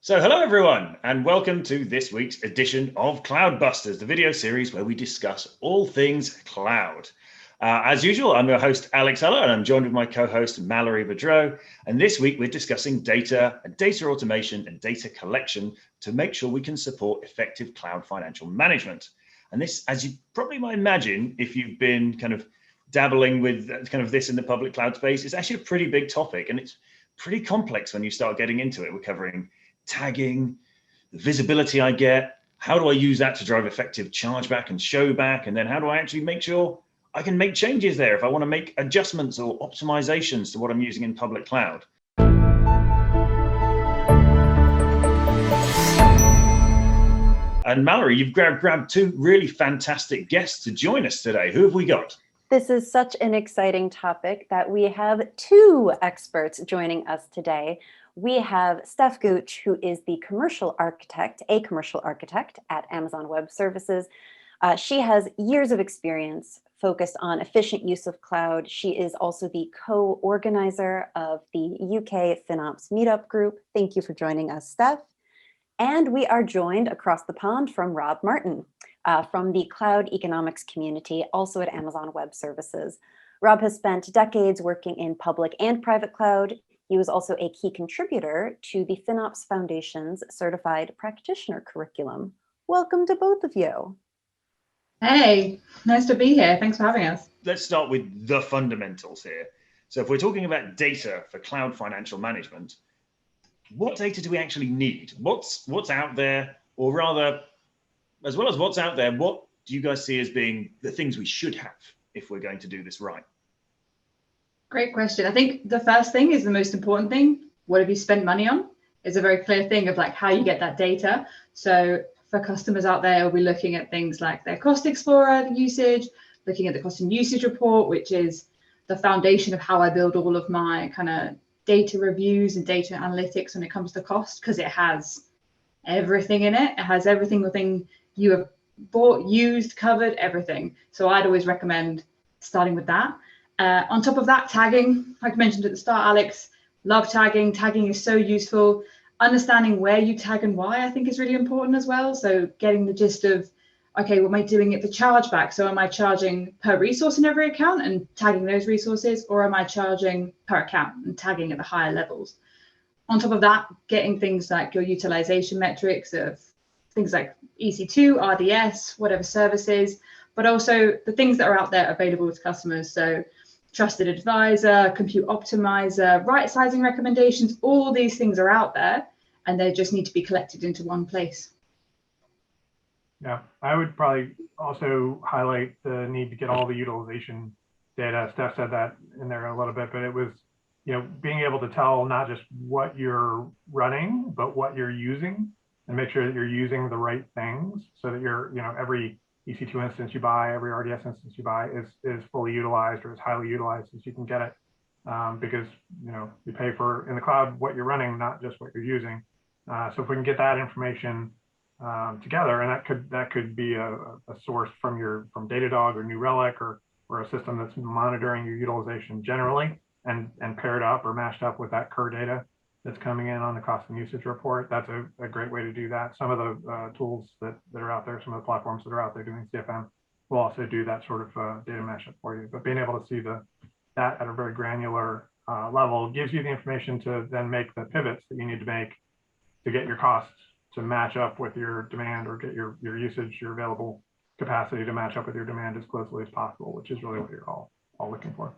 So hello everyone, and welcome to this week's edition of Cloudbusters, the video series where we discuss all things cloud. As usual, I'm your host, Alex Eller, and I'm joined with my co-host, Mallory Boudreau. And this week we're discussing data automation and data collection to make sure we can support effective cloud financial management. And this, as you probably might imagine, if you've been kind of dabbling with this in the public cloud space, it's actually a pretty big topic, and it's pretty complex when you start getting into it. We're covering tagging, the visibility I get, how do I use that to drive effective chargeback and showback, and then how do I actually make sure I can make changes there if I want to make adjustments or optimizations to what I'm using in public cloud. And Mallory, you've grabbed two really fantastic guests to join us today. Who have we got? This is such an exciting topic that we have two experts joining us today. We have Steph Gooch, who is a commercial architect at Amazon Web Services. She has years of experience focused on efficient use of cloud. She is also the co-organizer of the UK FinOps meetup group. Thank you for joining us, Steph. And we are joined across the pond from Rob Martin from the cloud economics community, also at Amazon Web Services. Rob has spent decades working in public and private cloud. He was also a key contributor to the FinOps Foundation's certified practitioner curriculum. Welcome to both of you. Hey, nice to be here. Thanks for having us. Let's start with the fundamentals here. So if we're talking about data for cloud financial management, what data do we actually need? What's out there, or rather, as well as what's out there, what do you guys see as being the things we should have if we're going to do this right? Great question. I think the first thing is the most important thing. What have you spent money on? Is a very clear thing of like how you get that data. So for customers out there, we'll be looking at things like their cost explorer usage, looking at the cost and usage report, which is the foundation of how I build all of my kind of data reviews and data analytics when it comes to cost, because it has everything in it. It has every single thing you have bought, used, covered, everything. So I'd always recommend starting with that. On top of that, tagging, like I mentioned at the start, Alex, love tagging. Tagging is so useful. Understanding where you tag and why, I think, is really important as well. So getting the gist of, okay, well, am I doing it for chargeback? So am I charging per resource in every account and tagging those resources, or am I charging per account and tagging at the higher levels? On top of that, getting things like your utilization metrics of things like EC2, RDS, whatever services, but also the things that are out there available to customers. So trusted advisor, compute optimizer, right sizing recommendations, all these things are out there and they just need to be collected into one place. Yeah, I would probably also highlight the need to get all the utilization data. Steph said that in there a little bit, but it was, being able to tell not just what you're running, but what you're using, and make sure that you're using the right things so that you're, every EC2 instance you buy, every RDS instance you buy is fully utilized or as highly utilized as you can get it, because you pay for in the cloud what you're running, not just what you're using. So if we can get that information together, and that could be a source from Datadog or New Relic or a system that's monitoring your utilization generally, and paired up or mashed up with that CUR data that's coming in on the cost and usage report. That's a great way to do that. Some of the tools that are out there, some of the platforms that are out there doing CFM will also do that sort of data mashup for you. But being able to see that at a very granular level gives you the information to then make the pivots that you need to make to get your costs to match up with your demand, or get your usage, your available capacity to match up with your demand as closely as possible, which is really what you're all looking for.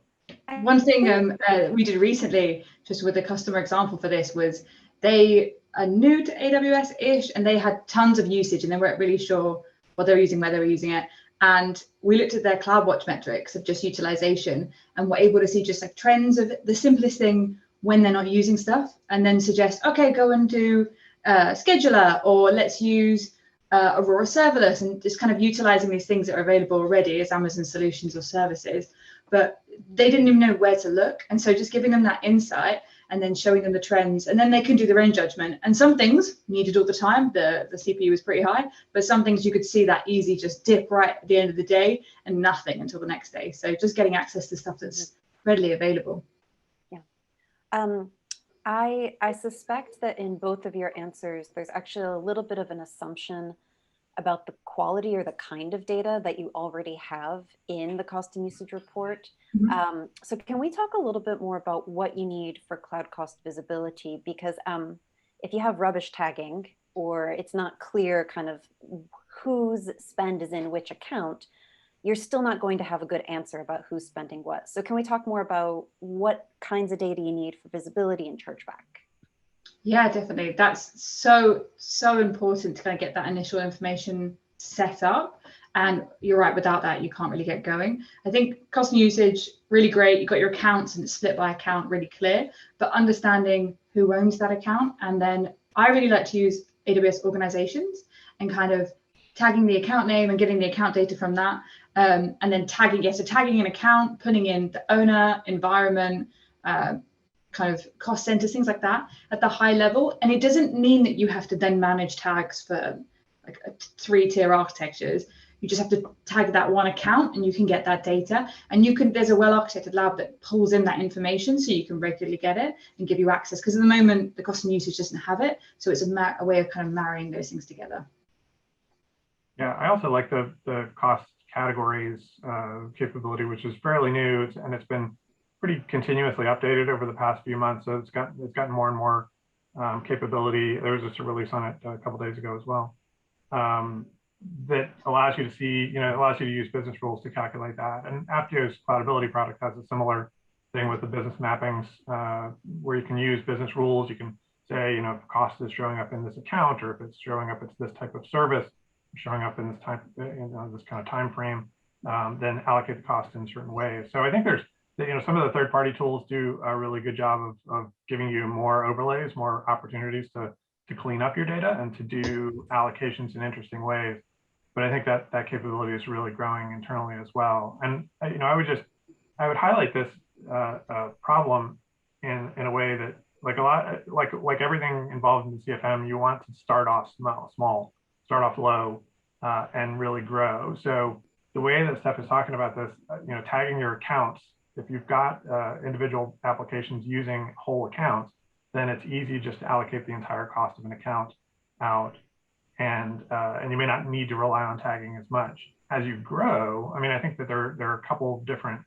One thing we did recently, just with a customer example for this, was they are new to AWS-ish and they had tons of usage and they weren't really sure what they were using, where they were using it. And we looked at their CloudWatch metrics of just utilization and were able to see just like trends of the simplest thing when they're not using stuff, and then suggest, okay, go and do scheduler, or let's use Aurora Serverless, and just kind of utilizing these things that are available already as Amazon solutions or services. But they didn't even know where to look. And so just giving them that insight and then showing them the trends, and then they can do their own judgment. And some things needed all the time, the CPU was pretty high, but some things you could see that easy just dip right at the end of the day and nothing until the next day. So just getting access to stuff that's readily available. Yeah. I suspect that in both of your answers, there's actually a little bit of an assumption about the quality or the kind of data that you already have in the cost and usage report. So can we talk a little bit more about what you need for cloud cost visibility? Because if you have rubbish tagging, or it's not clear kind of whose spend is in which account, you're still not going to have a good answer about who's spending what. So can we talk more about what kinds of data you need for visibility and chargeback? Yeah, definitely. That's so important to kind of get that initial information set up. And you're right, without that, you can't really get going. I think cost and usage, really great. You've got your accounts and it's split by account, really clear, but understanding who owns that account. And then I really like to use AWS organizations and kind of tagging the account name and getting the account data from that. And then tagging an account, putting in the owner, environment, kind of cost centers, things like that at the high level. And it doesn't mean that you have to then manage tags for like a 3-tier architectures. You just have to tag that one account and you can get that data. And there's a well-architected lab that pulls in that information so you can regularly get it and give you access. Because at the moment, the cost and usage doesn't have it. So it's a way of kind of marrying those things together. Yeah, I also like the cost categories capability, which is fairly new, and it's been pretty continuously updated over the past few months. So it's gotten more and more capability. There was just a release on it a couple days ago as well. That allows you to see, allows you to use business rules to calculate that. And Apptio's Cloudability product has a similar thing with the business mappings, where you can use business rules. You can say, if cost is showing up in this account, or if it's showing up, it's this type of service showing up in this time, this kind of time frame, then allocate the cost in certain ways. So I think there's, some of the third-party tools do a really good job of giving you more overlays, more opportunities to clean up your data and to do allocations in interesting ways. But I think that capability is really growing internally as well. And I would highlight this problem in a way that, like everything involved in the CFM, you want to start off small, start off low, and really grow. So the way that Steph is talking about this, tagging your accounts, if you've got individual applications using whole accounts, then it's easy just to allocate the entire cost of an account out. And you may not need to rely on tagging as much. As you grow, I think that there are a couple of different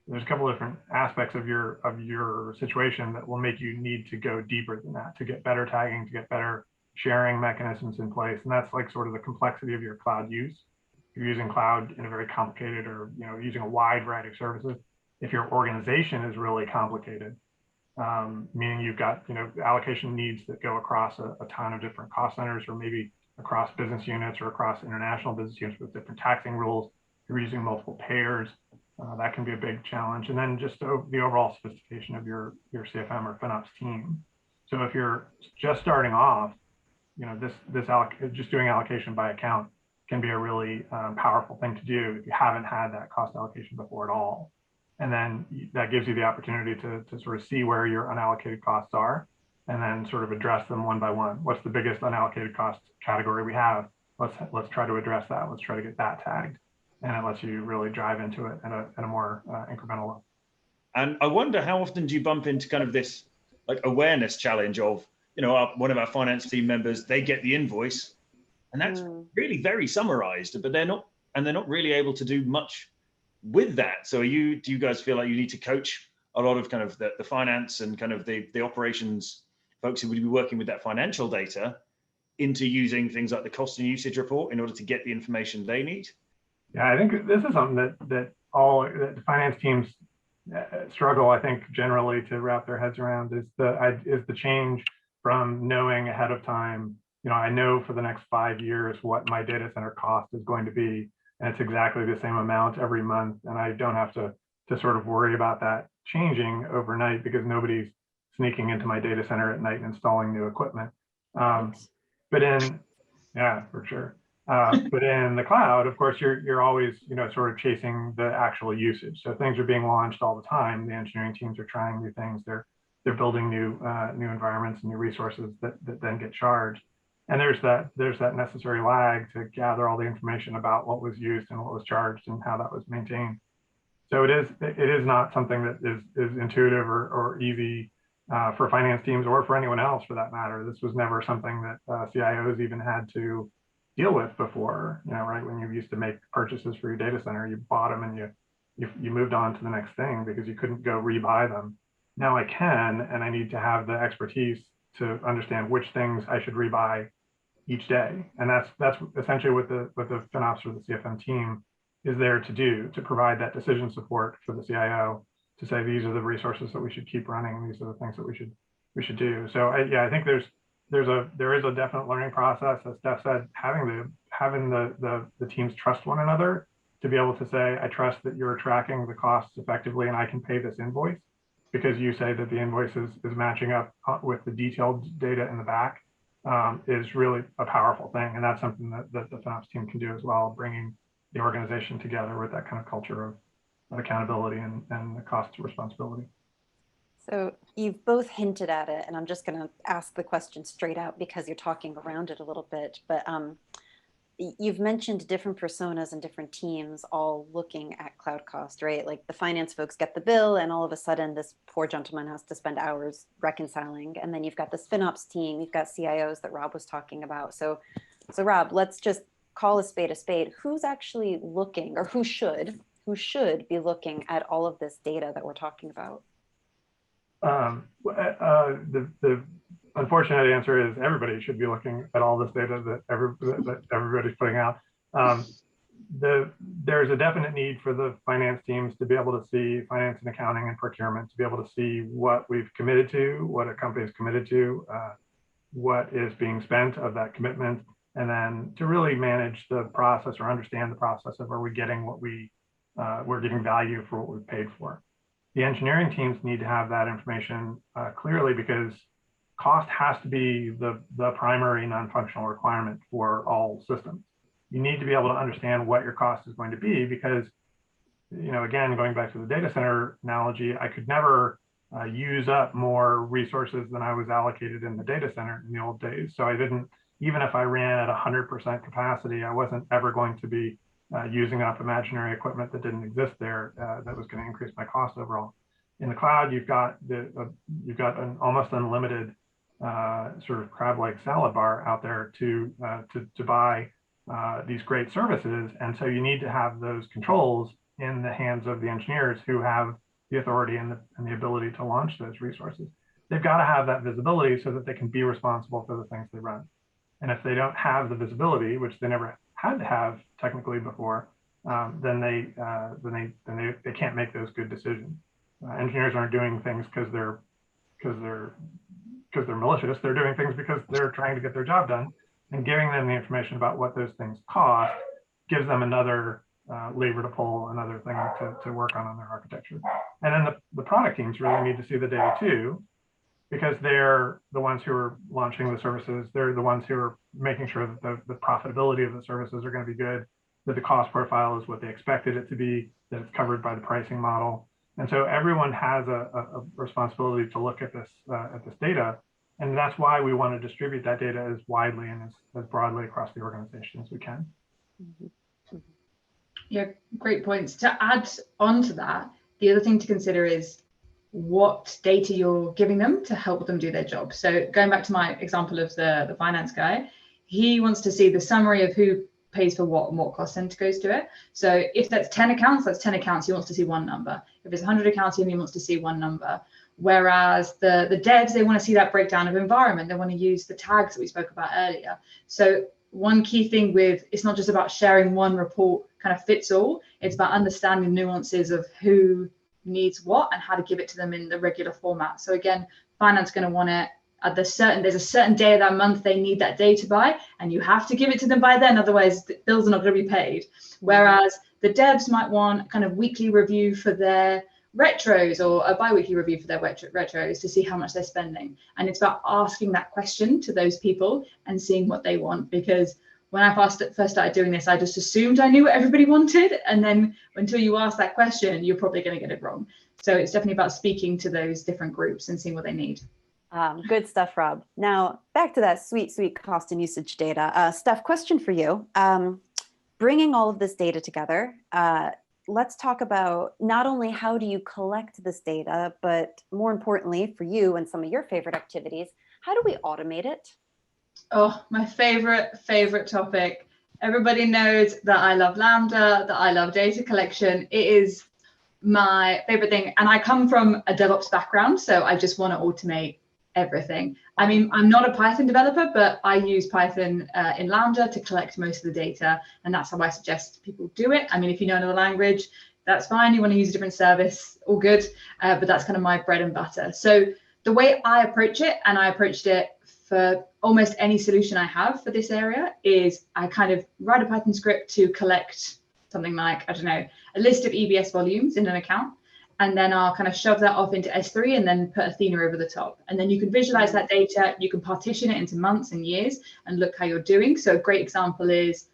there's a couple of different aspects of your situation that will make you need to go deeper than that, to get better tagging, to get better sharing mechanisms in place. And that's like sort of the complexity of your cloud use. If you're using cloud in a very complicated, or using a wide variety of services, if your organization is really complicated, meaning you've got allocation needs that go across a ton of different cost centers, or maybe across business units or across international business units with different taxing rules, you're using multiple payers, that can be a big challenge. And then just the overall sophistication of your CFM or FinOps team. So if you're just starting off, just doing allocation by account can be a really powerful thing to do if you haven't had that cost allocation before at all. And then that gives you the opportunity to sort of see where your unallocated costs are, and then sort of address them one by one. What's the biggest unallocated cost category we have? Let's try to address that. Let's try to get that tagged. And it lets you really drive into it at a more incremental level. And I wonder, how often do you bump into kind of this like awareness challenge of, one of our finance team members, they get the invoice, and that's really very summarized, but they're not really able to do much with that. So do you guys feel like you need to coach a lot of kind of the finance and kind of the operations folks who would be working with that financial data into using things like the cost and usage report in order to get the information they need? Yeah, I think this is something that the finance teams struggle, I think, generally to wrap their heads around, is the change from knowing ahead of time, I know for the next 5 years what my data center cost is going to be, and it's exactly the same amount every month, and I don't have to sort of worry about that changing overnight because nobody's sneaking into my data center at night and installing new equipment. Yeah, for sure. But in the cloud, of course, you're always, sort of chasing the actual usage. So things are being launched all the time. The engineering teams are trying new things. They're building new environments and new resources that then get charged. And there's that necessary lag to gather all the information about what was used and what was charged and how that was maintained. So it is not something that is intuitive or easy for finance teams or for anyone else for that matter. This was never something that CIOs even had to deal with before, right? When you used to make purchases for your data center, you bought them and you moved on to the next thing because you couldn't go rebuy them. Now I can, and I need to have the expertise to understand which things I should rebuy each day. And that's essentially what the FinOps or the CFM team is there to do, to provide that decision support for the CIO to say, these are the resources that we should keep running. These are the things that we should do. So I think there is a definite learning process. As Steph said, having the teams trust one another to be able to say, I trust that you're tracking the costs effectively and I can pay this invoice because you say that the invoice is matching up with the detailed data in the back, is really a powerful thing. And that's something that the FinOps team can do as well, bringing the organization together with that kind of culture of accountability and the cost to responsibility. So you've both hinted at it, and I'm just going to ask the question straight out because you're talking around it a little bit. But you've mentioned different personas and different teams all looking at cloud cost, right? Like the finance folks get the bill, and all of a sudden this poor gentleman has to spend hours reconciling. And then you've got this FinOps team, you've got CIOs that Rob was talking about. So Rob, let's just call a spade a spade. Who's actually looking, or who should be looking at all of this data that we're talking about? The unfortunate answer is everybody should be looking at all this data that everybody's putting out. There's a definite need for the finance teams to be able to see finance and accounting and procurement, to be able to see what we've committed to, what a company is committed to, what is being spent of that commitment, and then to really manage the process or understand the process of, are we getting what we're getting value for what we've paid for. The engineering teams need to have that information clearly, because cost has to be the primary non-functional requirement for all systems. You need to be able to understand what your cost is going to be, because, again, going back to the data center analogy, I could never use up more resources than I was allocated in the data center in the old days. So I didn't, even if I ran at 100% capacity, I wasn't ever going to be using up imaginary equipment that didn't exist there that was going to increase my cost overall. In the cloud, you've got an almost unlimited sort of crab-like salad bar out there to buy these great services, and so you need to have those controls in the hands of the engineers who have the authority and the ability to launch those resources. They've got to have that visibility so that they can be responsible for the things they run. And if they don't have the visibility, which they never had to have technically before, then they can't make those good decisions. Engineers aren't doing things because they're malicious. They're doing things because they're trying to get their job done, and giving them the information about what those things cost gives them another lever to pull, another thing to work on their architecture. And then the product teams really need to see the data too, because they're the ones who are launching the services. They're the ones who are making sure that the profitability of the services are going to be good, that the cost profile is what they expected it to be, that it's covered by the pricing model. And so everyone has a responsibility to look at this data. And that's why we want to distribute that data as widely and as broadly across the organization as we can. Yeah, great points. To add on to that, the other thing to consider is what data you're giving them to help them do their job. So going back to my example of the finance guy, he wants to see the summary of who pays for what and what cost center goes to it. So if that's 10 accounts, that's 10 accounts, he wants to see one number. If it's 100 accounts, he wants to see one number. Whereas the devs, they want to see that breakdown of environment. They want to use the tags that we spoke about earlier. So one key thing it's not just about sharing one report kind of fits all. It's about understanding nuances of who needs what and how to give it to them in the regular format. So again, finance going to want it at there's a certain day of that month they need that data by, and you have to give it to them by then, otherwise the bills are not going to be paid. Whereas the devs might want kind of weekly review for their retros, or a bi-weekly review for their retros to see how much they're spending. And it's about asking that question to those people and seeing what they want, because when I first started doing this, I just assumed I knew what everybody wanted. And then until you ask that question, you're probably going to get it wrong. So it's definitely about speaking to those different groups and seeing what they need. Good stuff, Rob. Now, back to that sweet cost and usage data. Steph, question for you. Bringing all of this data together, let's talk about not only how do you collect this data, but more importantly for you and some of your favorite activities, how do we automate it? Oh, my favorite topic. Everybody knows that I love Lambda, that I love data collection. It is my favorite thing. And I come from a DevOps background, so I just want to automate everything. I mean, I'm not a Python developer, but I use Python in Lambda to collect most of the data. And that's how I suggest people do it. I mean, if you know another language, that's fine. You want to use a different service, all good. But that's kind of my bread and butter. So the way I approach it, and I approached it for almost any solution I have for this area, is I kind of write a Python script to collect something like, I don't know, a list of EBS volumes in an account. And then I'll kind of shove that off into S3 and then put Athena over the top. And then you can visualize that data. You can partition it into months and years and look how you're doing. So a great example is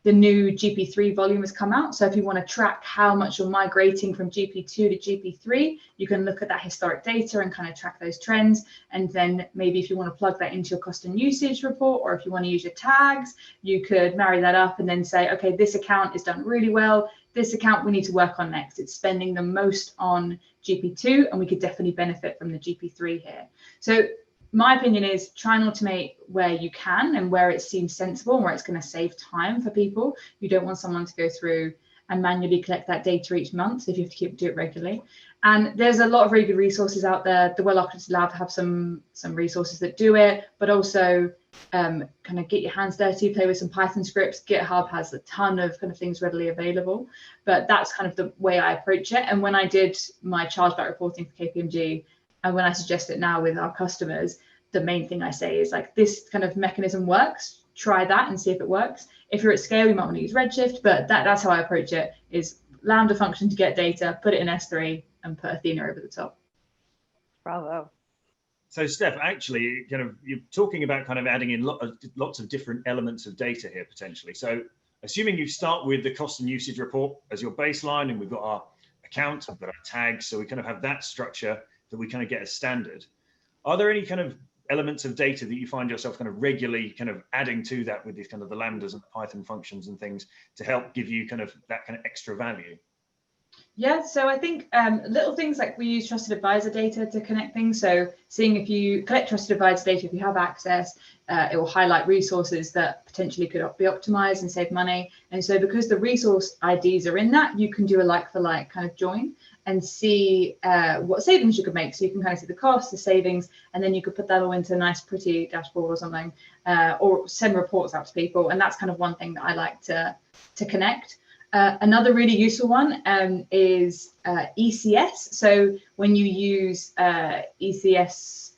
the new GP3 volume has come out. So if you want to track how much you're migrating from GP2 to GP3, you can look at that historic data and kind of track those trends. And then maybe if you want to plug that into your cost and usage report, or if you want to use your tags, you could marry that up and then say, okay, this account is done really well. This account we need to work on next. It's spending the most on GP2, and we could definitely benefit from the GP3 here. So my opinion is try and automate where you can and where it seems sensible and where it's going to save time for people. You don't want someone to go through and manually collect that data each month if you have to do it regularly. And there's a lot of really good resources out there. The Well-Architected Lab have some resources that do it, but also kind of get your hands dirty, play with some Python scripts. GitHub has a ton of kind of things readily available, but that's kind of the way I approach it. And when I did my chargeback reporting for KPMG, and when I suggest it now with our customers, the main thing I say is like, this kind of mechanism works. Try that and see if it works. If you're at scale, you might want to use Redshift, but that's how I approach it, is Lambda function to get data, put it in S3 and put Athena over the top. Bravo. So Steph, actually, kind of you're talking about kind of adding in lots of different elements of data here potentially. So assuming you start with the cost and usage report as your baseline, and we've got our account, we've got our tags, so we kind of have that structure that we kind of get as standard. Are there any kind of elements of data that you find yourself kind of regularly kind of adding to that with these kind of the Lambdas and the Python functions and things to help give you kind of that kind of extra value? Yeah, so I think little things like we use trusted advisor data to connect things. So seeing if you collect trusted advisor data, if you have access, it will highlight resources that potentially could be optimized and save money. And so because the resource IDs are in that, you can do a like for like kind of join and see what savings you could make. So you can kind of see the cost, the savings, and then you could put that all into a nice pretty dashboard or something, or send reports out to people. And that's kind of one thing that I like to connect. Another really useful one is ECS. So when you use ECS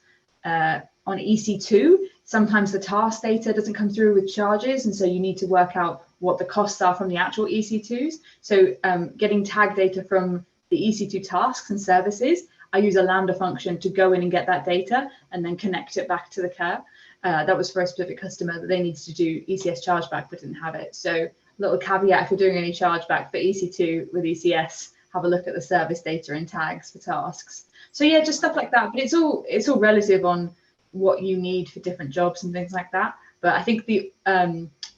on EC2, sometimes the task data doesn't come through with charges. And so you need to work out what the costs are from the actual EC2s. So getting tag data from the EC2 tasks and services, I use a Lambda function to go in and get that data and then connect it back to the care. That was for a specific customer that they needed to do ECS chargeback but didn't have it. So little caveat, if you're doing any chargeback for EC2 with ECS, have a look at the service data and tags for tasks. So yeah, just stuff like that. But it's all relative on what you need for different jobs and things like that. But I think the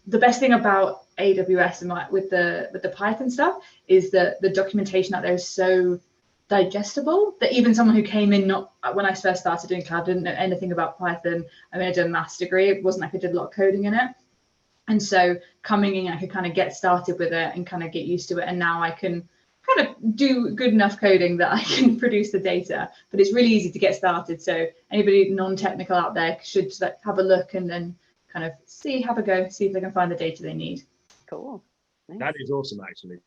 best thing about AWS and with the Python stuff is that the documentation out there is so digestible that even someone who came in not when I first started doing cloud didn't know anything about Python. I mean, I did a maths degree. It wasn't like I did a lot of coding in it. And so coming in, I could kind of get started with it and kind of get used to it. And now I can kind of do good enough coding that I can produce the data. But it's really easy to get started. So anybody non-technical out there should have a look and then kind of have a go, see if they can find the data they need. Cool. Nice. That is awesome, actually,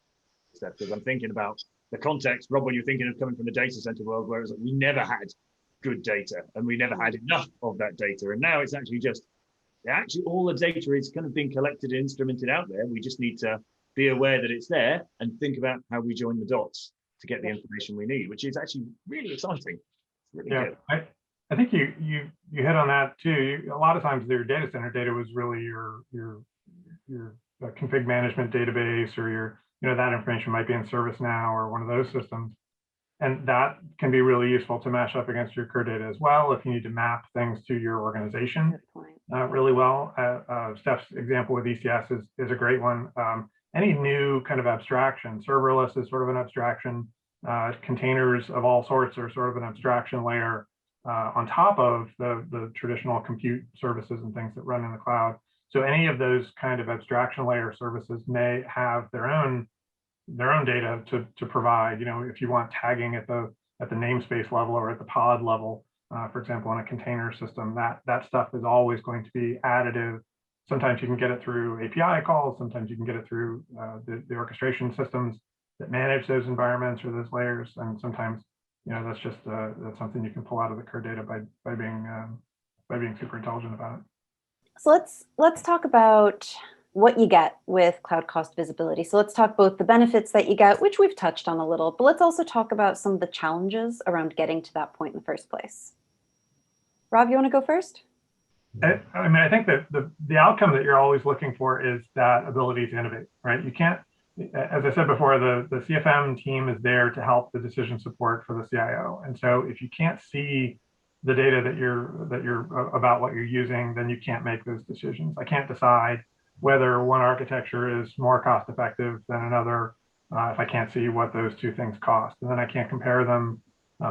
Steph, because I'm thinking about the context, Rob, when you're thinking of coming from the data center world, where it was like we never had good data and we never had enough of that data. And now it's actually just all the data is kind of being collected and instrumented out there. We just need to be aware that it's there and think about how we join the dots to get the information we need, which is actually really exciting. It's really good. I think you hit on that too. A lot of times their data center data was really your config management database, or that information might be in ServiceNow or one of those systems. And that can be really useful to mash up against your core data as well if you need to map things to your organization really well. Steph's example with ECS is a great one. any new kind of abstraction. Serverless is sort of an abstraction. Containers of all sorts are sort of an abstraction layer on top of the traditional compute services and things that run in the cloud. So any of those kind of abstraction layer services may have their own data to provide. You know, if you want tagging at the namespace level or at the pod level, for example, in a container system, that stuff is always going to be additive. Sometimes you can get it through API calls. Sometimes you can get it through the orchestration systems that manage those environments or those layers. And sometimes, you know, that's just that's something you can pull out of the code data by being super intelligent about it. So let's talk about what you get with cloud cost visibility. So let's talk both the benefits that you get, which we've touched on a little, but let's also talk about some of the challenges around getting to that point in the first place. Rob, you want to go first? I mean, I think that the outcome that you're always looking for is that ability to innovate, right? You can't, as I said before, the CFM team is there to help the decision support for the CIO. And so if you can't see the data that you're about what you're using, then you can't make those decisions. I can't decide whether one architecture is more cost effective than another if I can't see what those two things cost. And then I can't compare them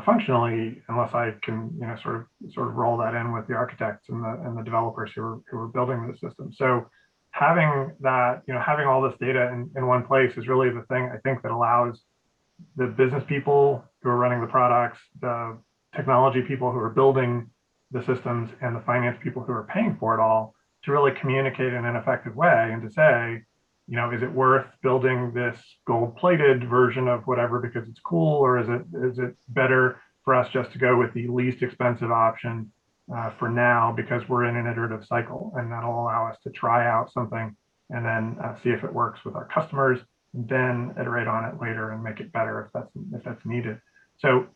functionally unless I can, you know, sort of roll that in with the architects and the developers who are building the system. So having that, you know, having all this data in one place is really the thing I think that allows the business people who are running the products, the technology people who are building the systems, and the finance people who are paying for it all to really communicate in an effective way and to say, you know, is it worth building this gold-plated version of whatever because it's cool, or is it better for us just to go with the least expensive option for now because we're in an iterative cycle, and that'll allow us to try out something and then see if it works with our customers, and then iterate on it later and make it better if that's needed. So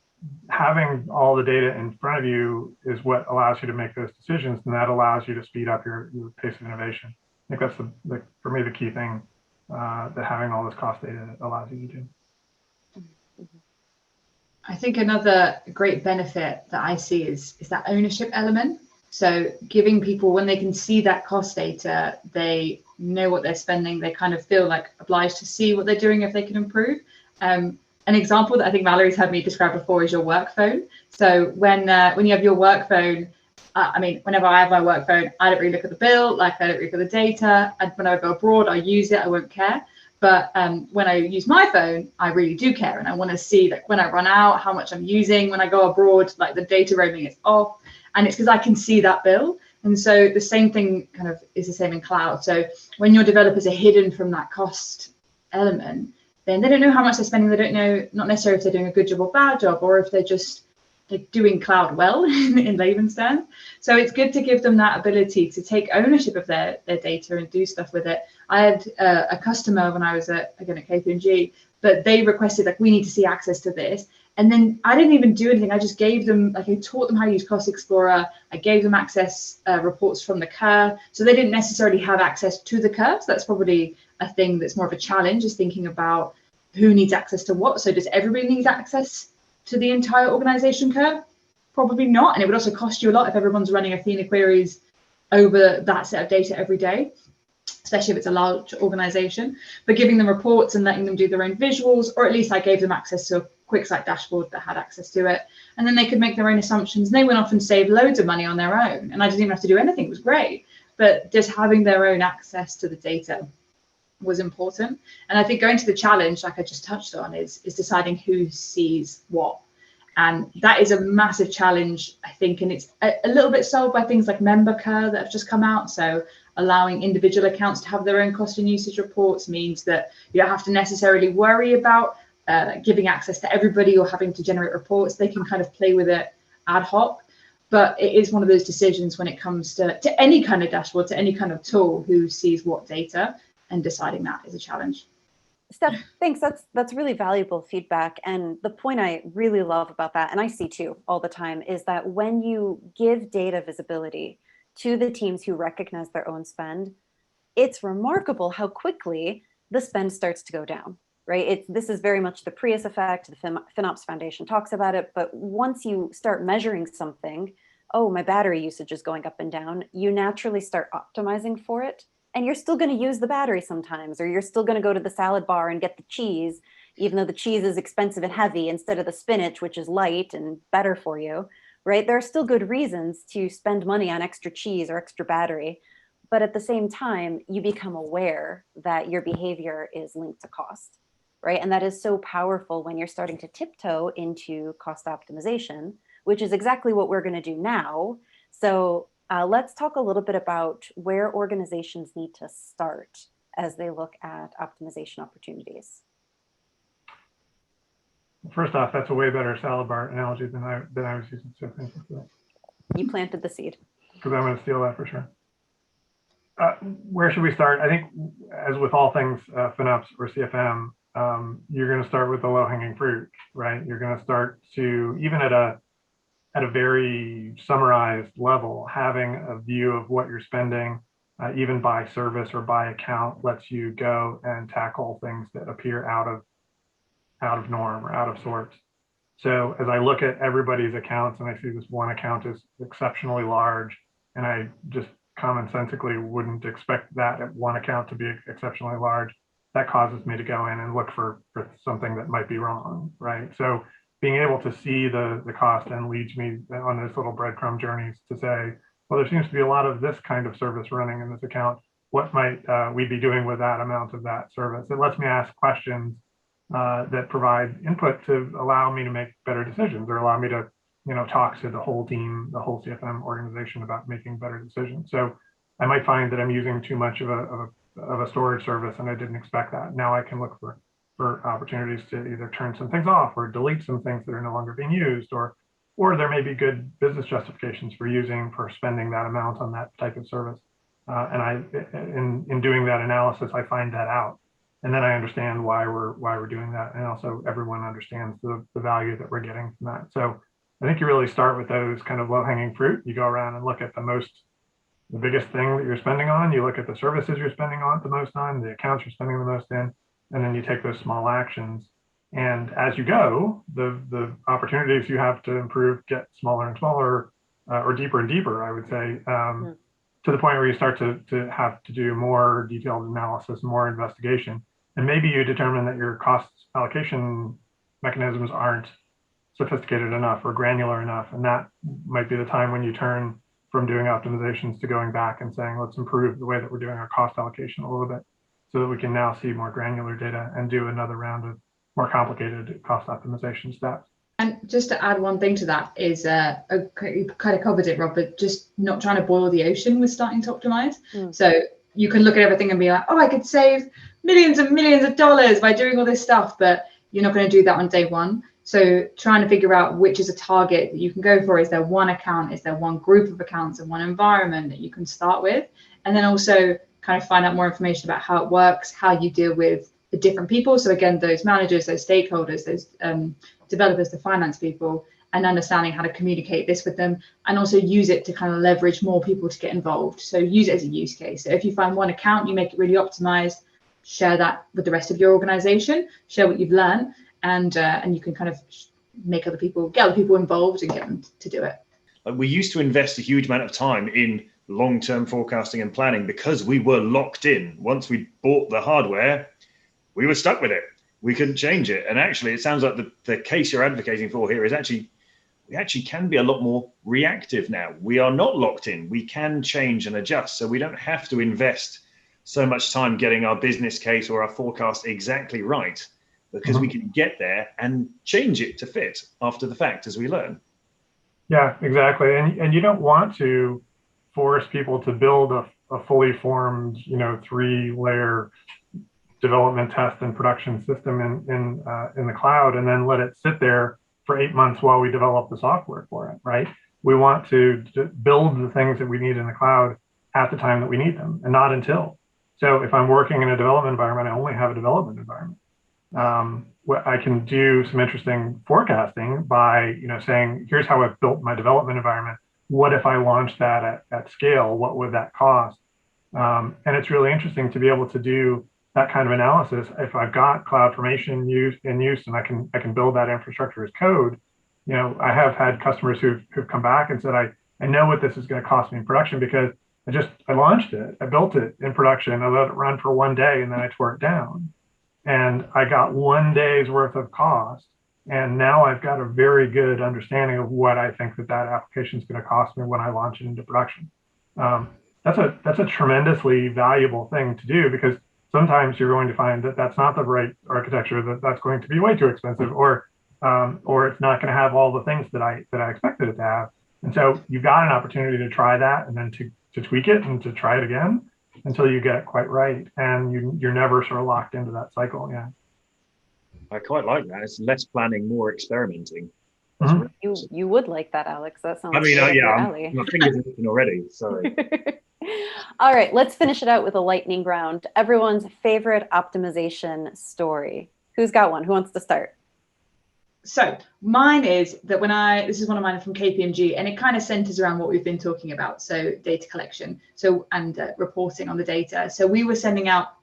having all the data in front of you is what allows you to make those decisions, and that allows you to speed up your pace of innovation. I think that's for me the key thing that having all this cost data allows you to do. I think another great benefit that I see is that ownership element. So giving people, when they can see that cost data, they know what they're spending, they kind of feel like obliged to see what they're doing if they can improve. An example that I think Valerie's had me describe before is your work phone. So when you have your work phone, I mean, whenever I have my work phone, I don't really look at the bill, like I don't look at the data. And when I go abroad, I use it, I won't care. But when I use my phone, I really do care. And I want to see that when I run out, how much I'm using. When I go abroad, like the data roaming is off. And it's because I can see that bill. And so the same thing kind of is the same in cloud. So when your developers are hidden from that cost element, then they don't know how much they're spending. They don't know, not necessarily if they're doing a good job or bad job, or if they're just doing cloud well in layman's terms. So it's good to give them that ability to take ownership of their data and do stuff with it. I had a customer when I was at KPMG, but they requested, like, we need to see access to this. And then I didn't even do anything. I just gave them, like, I taught them how to use Cost Explorer. I gave them access reports from the curve. So they didn't necessarily have access to the curve. So that's probably a thing that's more of a challenge, is thinking about who needs access to what. So does everybody need access to the entire organization curve? Probably not. And it would also cost you a lot if everyone's running Athena queries over that set of data every day, especially if it's a large organization. But giving them reports and letting them do their own visuals, or at least I gave them access to a QuickSight dashboard that had access to it. And then they could make their own assumptions. And they went off and saved loads of money on their own. And I didn't even have to do anything. It was great. But just having their own access to the data was important. And I think going to the challenge, like I just touched on, is deciding who sees what. And that is a massive challenge, I think, and it's a little bit solved by things like MemberCare that have just come out. So allowing individual accounts to have their own cost and usage reports means that you don't have to necessarily worry about giving access to everybody or having to generate reports. They can kind of play with it ad hoc. But it is one of those decisions when it comes to any kind of dashboard, to any kind of tool, who sees what data, and deciding that is a challenge. Steph, thanks. That's really valuable feedback. And the point I really love about that, and I see too all the time, is that when you give data visibility to the teams who recognize their own spend, it's remarkable how quickly the spend starts to go down, right? This is very much the Prius effect. The FinOps Foundation talks about it. But once you start measuring something, oh, my battery usage is going up and down, you naturally start optimizing for it. and you're still going to use the battery sometimes, or you're still going to go to the salad bar and get the cheese, even though the cheese is expensive and heavy, instead of the spinach, which is light and better for you, right? There are still good reasons to spend money on extra cheese or extra battery. But at the same time, you become aware that your behavior is linked to cost, right? And that is so powerful when you're starting to tiptoe into cost optimization, which is exactly what we're going to do now. So let's talk a little bit about where organizations need to start as they look at optimization opportunities. First off, that's a way better salad bar analogy than I was using. So thank you for that. You planted the seed. Because I'm going to steal that for sure. Where should we start? I think, as with all things FinOps or CFM, you're going to start with the low-hanging fruit, right? You're going to start to, even at a very summarized level, having a view of what you're spending, even by service or by account, lets you go and tackle things that appear out of norm or out of sorts. So as I look at everybody's accounts and I see this one account is exceptionally large, and I just commonsensically wouldn't expect that at one account to be exceptionally large, that causes me to go in and look for something that might be wrong, right? So being able to see the cost and leads me on those little breadcrumb journeys to say, well, there seems to be a lot of this kind of service running in this account. What might we be doing with that amount of that service? It lets me ask questions that provide input to allow me to make better decisions, or allow me to, talk to the whole team, the whole CFM organization about making better decisions. So I might find that I'm using too much of a storage service, and I didn't expect that. Now I can look for opportunities to either turn some things off or delete some things that are no longer being used, or there may be good business justifications for spending that amount on that type of service. And in doing that analysis, I find that out. And then I understand why we're doing that. And also everyone understands the value that we're getting from that. So I think you really start with those kind of low-hanging fruit. You go around and look at the biggest thing that you're spending on. You look at the services you're spending on the most on, the accounts you're spending the most in, and then you take those small actions. And as you go, the opportunities you have to improve get smaller and smaller, or deeper and deeper, I would say, to the point where you start to have to do more detailed analysis, more investigation. And maybe you determine that your cost allocation mechanisms aren't sophisticated enough or granular enough. And that might be the time when you turn from doing optimizations to going back and saying, let's improve the way that we're doing our cost allocation a little bit, so that we can now see more granular data and do another round of more complicated cost optimization steps. And just to add one thing to that is, you kind of covered it, Rob, but just not trying to boil the ocean with starting to optimize. So you can look at everything and be like, oh, I could save millions and millions of dollars by doing all this stuff, but you're not going to do that on day one. So trying to figure out which is a target that you can go for. Is there one account? Is there one group of accounts and one environment that you can start with? And then also kind of find out more information about how it works, how you deal with the different people. So again, those managers, those stakeholders, those developers, the finance people, and understanding how to communicate this with them, and also use it to kind of leverage more people to get involved. So use it as a use case. So if you find one account, you make it really optimized, share that with the rest of your organization, share what you've learned, and you can kind of get other people involved and get them to do it. We used to invest a huge amount of time in long-term forecasting and planning because we were locked in. Once we bought the hardware, we were stuck with it. We couldn't change it. And actually, it sounds like the case you're advocating for here is we actually can be a lot more reactive now. We are not locked in. We can change and adjust. So we don't have to invest so much time getting our business case or our forecast exactly right, because we can get there and change it to fit after the fact as we learn. Yeah, exactly. And you don't want to force people to build a fully formed, 3-layer development, test, and production system in the cloud, and then let it sit there for 8 months while we develop the software for it, right? We want to build the things that we need in the cloud at the time that we need them, and not until. So if I'm working in a development environment, I only have a development environment. I can do some interesting forecasting by, saying, here's how I've built my development environment. What if I launched that at scale? What would that cost? And it's really interesting to be able to do that kind of analysis. If I've got CloudFormation in use and I can build that infrastructure as code, I have had customers who've come back and said, I know what this is going to cost me in production, because I launched it, I built it in production, I let it run for 1 day, and then I tore it down. And I got 1 day's worth of cost. And now I've got a very good understanding of what I think that application is going to cost me when I launch it into production. That's a tremendously valuable thing to do, because sometimes you're going to find that that's not the right architecture, that's going to be way too expensive, or it's not going to have all the things that I expected it to have. And so you've got an opportunity to try that, and then to tweak it and to try it again until you get it quite right, and you're never sort of locked into that cycle. Yeah, I quite like that. It's less planning, more experimenting. You would like that, Alex. That sounds. I mean, right up your yeah, alley. my fingers are itching already. Sorry. All right, let's finish it out with a lightning round. Everyone's favorite optimization story. Who's got one? Who wants to start? So mine is that this is one of mine from KPMG, and it kind of centers around what we've been talking about. So data collection, and reporting on the data. So we were sending out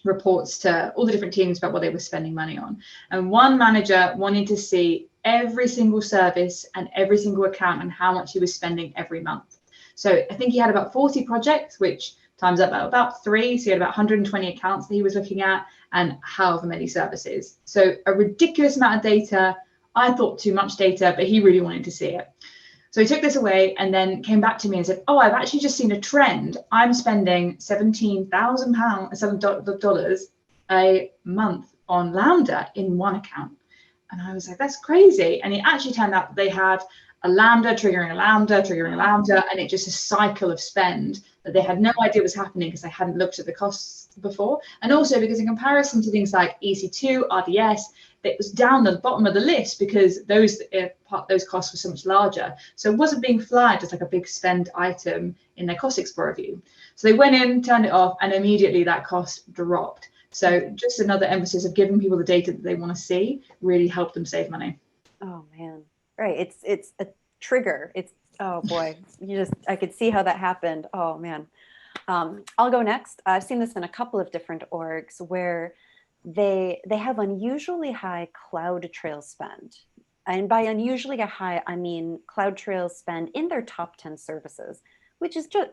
reports to all the different teams about what they were spending money on. And one manager wanted to see every single service and every single account and how much he was spending every month. So I think he had about 40 projects, which times up about 3. So he had about 120 accounts that he was looking at, and however many services. So a ridiculous amount of data. I thought too much data, but he really wanted to see it. So he took this away and then came back to me and said, oh, I've actually just seen a trend. I'm spending $17,000 a month on Lambda in one account. And I was like, that's crazy. And it actually turned out that they had a Lambda triggering a Lambda, triggering a Lambda, and it just a cycle of spend that they had no idea was happening because they hadn't looked at the costs before. And also because in comparison to things like EC2, RDS, it was down the bottom of the list because those costs were so much larger. So it wasn't being flagged as like a big spend item in their cost explorer view. So they went in, turned it off, and immediately that cost dropped. So just another emphasis of giving people the data that they want to see really helped them save money. Oh man, right. It's a trigger. Oh boy, I could see how that happened. Oh man. I'll go next. I've seen this in a couple of different orgs where they have unusually high CloudTrail spend. And by unusually high, I mean CloudTrail spend in their top 10 services, which is just,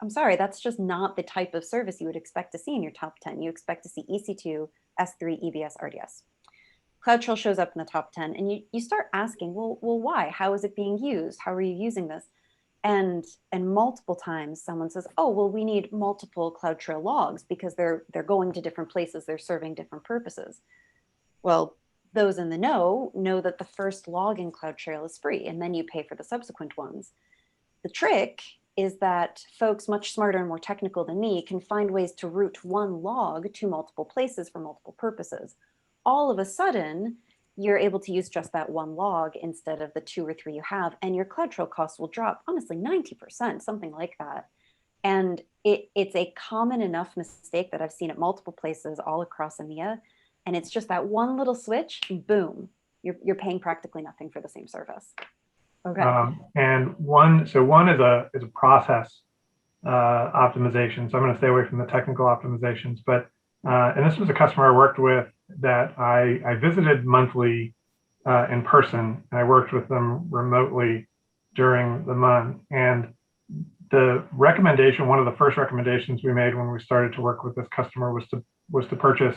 I'm sorry, that's just not the type of service you would expect to see in your top 10. You expect to see EC2, S3, EBS, RDS. CloudTrail shows up in the top 10, and you start asking, well, why? How is it being used? How are you using this? And multiple times someone says, oh, well, we need multiple CloudTrail logs because they're going to different places, they're serving different purposes. Well, those in the know that the first log in CloudTrail is free, and then you pay for the subsequent ones. The trick is that folks much smarter and more technical than me can find ways to route one log to multiple places for multiple purposes. All of a sudden, you're able to use just that one log instead of the 2 or 3 you have, and your CloudTrail costs will drop, honestly, 90%, something like that. And it's a common enough mistake that I've seen at multiple places all across EMEA, and it's just that one little switch, boom, you're paying practically nothing for the same service. Okay. And one is a process optimization. So I'm going to stay away from the technical optimizations, but and this was a customer I worked with that I visited monthly in person, and I worked with them remotely during the month. And the recommendation, one of the first recommendations we made when we started to work with this customer was to purchase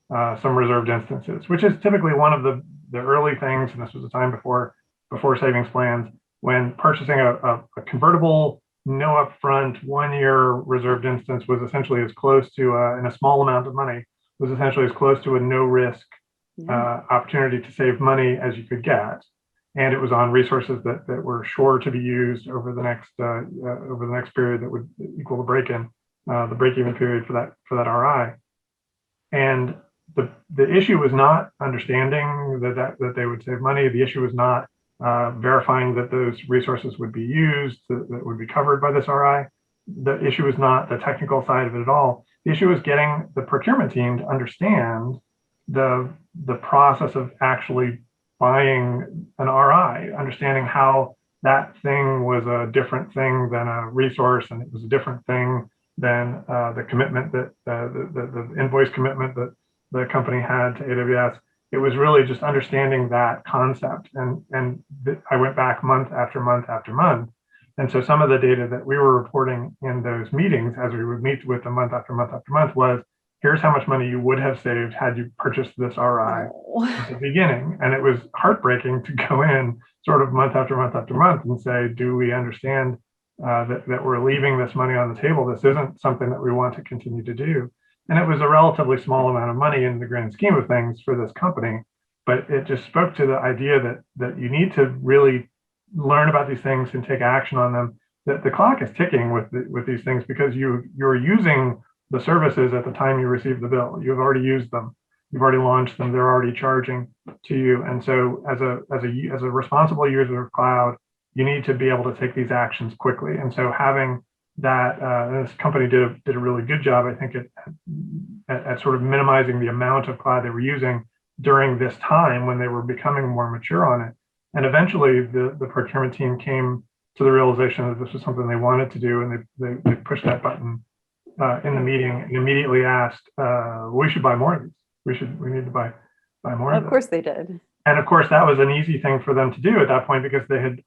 some reserved instances, which is typically one of the early things. And this was a time before savings plans, when purchasing a convertible, no upfront 1-year reserved instance was essentially as close to, in a small amount of money, was essentially as close to a no risk opportunity to save money as you could get. And it was on resources that were sure to be used over the next period that would equal the break-even period for that RI. And the issue was not understanding that they would save money. The issue was not verifying that those resources would be used, that would be covered by this RI. The issue was not the technical side of it at all. The issue was getting the procurement team to understand the process of actually buying an RI, understanding how that thing was a different thing than a resource, and it was a different thing than the commitment that the invoice commitment that the company had to AWS. It was really just understanding that concept. And I went back month after month after month And so some of the data that we were reporting in those meetings, as we would meet with them month after month after month, was here's how much money you would have saved had you purchased this RI at the beginning. And it was heartbreaking to go in sort of month after month after month and say, do we understand that we're leaving this money on the table? This isn't something that we want to continue to do. And it was a relatively small amount of money in the grand scheme of things for this company, but it just spoke to the idea that you need to really learn about these things and take action on them. That the clock is ticking with these things because you're using the services at the time you receive the bill. You've already used them. You've already launched them. They're already charging to you. And so as a responsible user of cloud, you need to be able to take these actions quickly. And so having that, this company did a really good job, I think, at sort of minimizing the amount of cloud they were using during this time when they were becoming more mature on it. And eventually the procurement team came to the realization that this was something they wanted to do, and they pushed that button in the meeting and immediately asked, we should buy more of these. We need to buy more. Of course they did. And of course, that was an easy thing for them to do at that point because they'd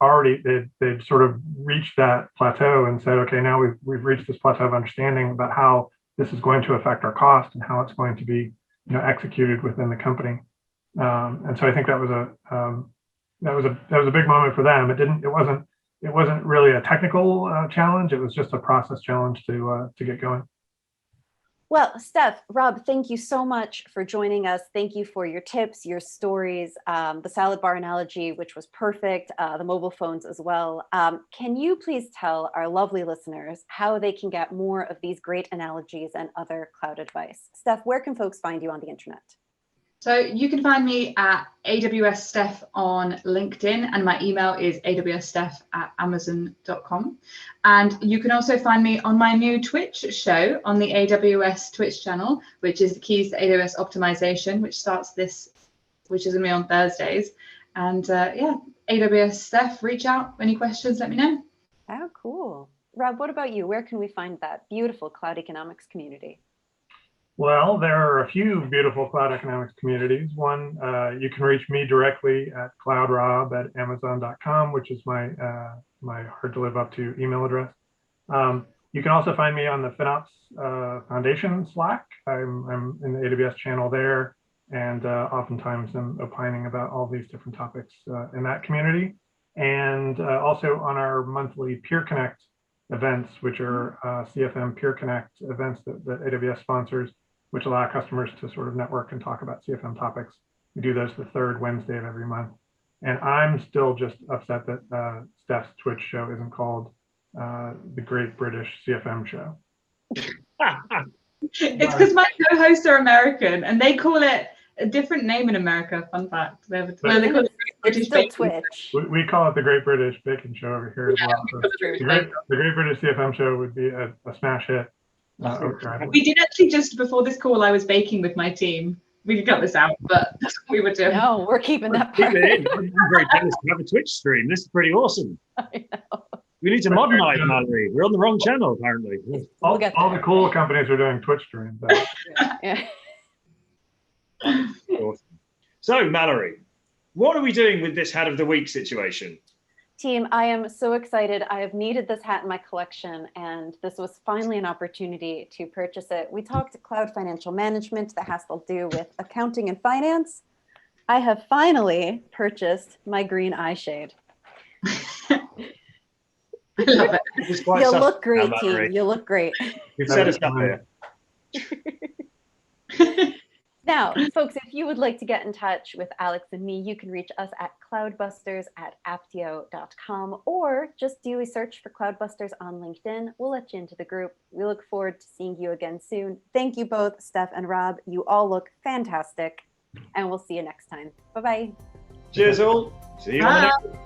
sort of reached that plateau and said, okay, now we've reached this plateau of understanding about how this is going to affect our cost and how it's going to be, executed within the company. And so I think that was a big moment for them. It wasn't really a technical challenge. It was just a process challenge to get going. Well, Steph, Rob, thank you so much for joining us. Thank you for your tips, your stories, the salad bar analogy, which was perfect, the mobile phones as well. Can you please tell our lovely listeners how they can get more of these great analogies and other cloud advice? Steph, where can folks find you on the internet? So you can find me at AWS Steph on LinkedIn, and my email is awssteph@amazon.com. And you can also find me on my new Twitch show on the AWS Twitch channel, which is the Keys to AWS Optimization, which is going to be on Thursdays. And AWS Steph, reach out. Any questions, let me know. Oh, cool. Rob, what about you? Where can we find that beautiful cloud economics community? Well, there are a few beautiful cloud economics communities. One, you can reach me directly at cloudrob@amazon.com, which is my hard to live up to email address. You can also find me on the FinOps Foundation Slack. I'm in the AWS channel there, and oftentimes I'm opining about all these different topics in that community. And also on our monthly Peer Connect events, which are CFM Peer Connect events that AWS sponsors, which allow customers to sort of network and talk about CFM topics. We do those the third Wednesday of every month. And I'm still just upset that Steph's Twitch show isn't called the Great British CFM Show. It's because my co-hosts are American and they call it a different name in America. Fun fact. They call it Great British Bacon. Twitch. We call it the Great British Bacon Show over here as well. So the Great British CFM Show would be a smash hit. We did actually, just before this call, I was baking with my team. We could cut this out, but that's what we were doing. No, we're keeping that part. Keep it in. I'm very jealous to have a Twitch stream. This is pretty awesome. I know. We need to modernize, Mallory. We're on the wrong channel, apparently. All the cool companies are doing Twitch streams. Yeah. Awesome. So, Mallory, what are we doing with this hat of the week situation? Team, I am so excited. I have needed this hat in my collection, and this was finally an opportunity to purchase it. We talked cloud financial management that has to do with accounting and finance. I have finally purchased my green eye shade. I love it. You'll look great, team. You'll look great. You've set us up here. Now, folks, if you would like to get in touch with Alex and me, you can reach us at cloudbusters@aptio.com, or just do a search for Cloudbusters on LinkedIn. We'll let you into the group. We look forward to seeing you again soon. Thank you both, Steph and Rob. You all look fantastic, and we'll see you next time. Bye-bye. Cheers all. See you on the next one.